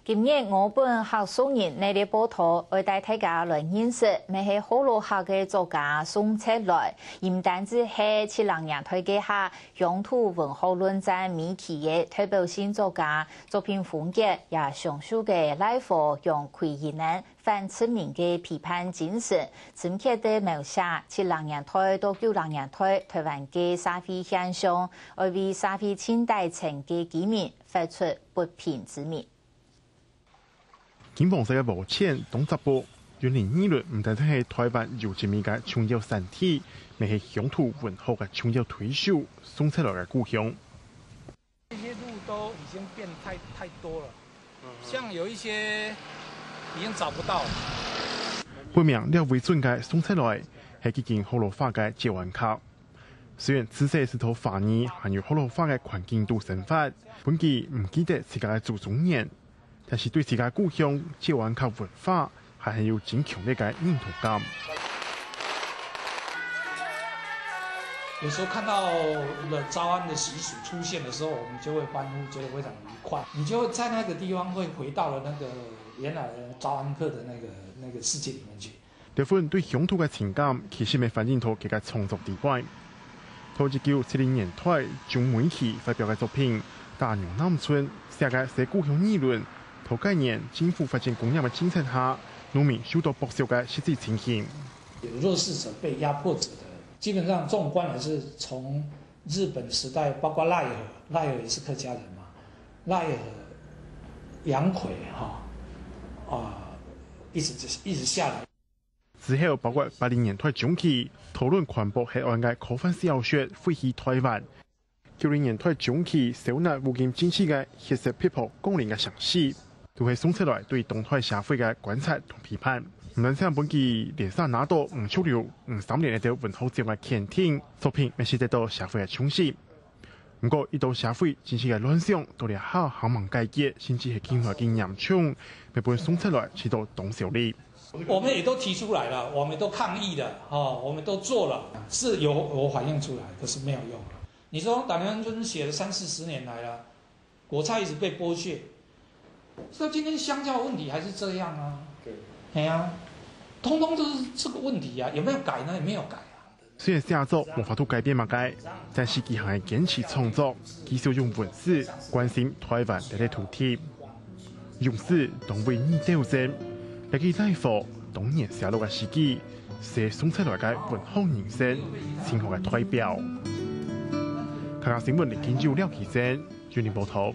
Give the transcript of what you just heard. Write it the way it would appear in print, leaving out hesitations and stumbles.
今日我本学送人内力报道，为带大家来认识，咪系好落下嘅作家宋策来，唔单止系七人人推介下乡土文学论战谜题嘅代表性作家，作品风格也上述嘅来佛用魁夷人反殖民嘅批判精神，深刻地描写七人人推到九人人推台湾嘅社會現象，而為社會清代層嘅居民發出不平之鳴。警方世界無錢東十部，原來議論唔單止係台灣有一面嘅重要產體，咪係鄉土文學嘅重要推手，宋策來嘅故鄉。這些路都已經變太多了，像有一些已經找不到。本名廖維俊嘅宋策來係幾件好老化嘅接彎卡。雖然仔細是頭法語，含有好老化嘅環境度生法，本期唔記得自家嘅祖宗年。但是對自家故鄉接彎卡文化，還很有真強烈嘅認同感。有時候看到了招安的習俗出現的時候，我們就會歡呼，覺得非常愉快。你就會在那個地方會回到了那個原來的招安客的那個世界裡面去。這份對鄉土嘅情感，其實咪反映到佢嘅創作地位。到1970年代，蔣美琪發表嘅作品《大牛南村》，寫嘅係故鄉議論。頭概念政府發展工業嘅政策下，農民受到剝削嘅實際情形。有弱勢者被壓迫者的，基本上縱觀還是從日本時代，包括賴和也是客家人嘛，賴和、楊逵一直下來。之後包括80年代中期討論環保係案嘅科幻小說飛去台灣。90年代中期受納無間戰士嘅黑色皮袍降臨嘅詳細，都係宋策來對當代社會嘅觀察同批判。唔單止本期連續拿到576、530年嘅文學獎嘅肯定，作品咪是得到社會嘅重視。不過一到社會戰士嘅亂象，到嚟下行忙改革，甚至係經濟嘅嚴重，咪本宋策來起到動手力。我們也都提出來了，我們都抗議了，我們都做了，是有反映出來，可是沒有用。你說大牛南村寫了30-40年來了，果菜一直被剝削，到今天鄉郊問題還是這樣啊？對，哎呀，通通都是這個問題啊，有沒有改呢？也沒有改啊。雖然寫作無法度改變乜嘅，但是佢還係堅持創作，繼續用文字關心台灣嘅土地，用字當為你鬥爭，嚟記載復當年寫落嘅事蹟，寫宋策來嘅文學人生，生活嘅代表。香港新聞林建州廖啟正，全年報道。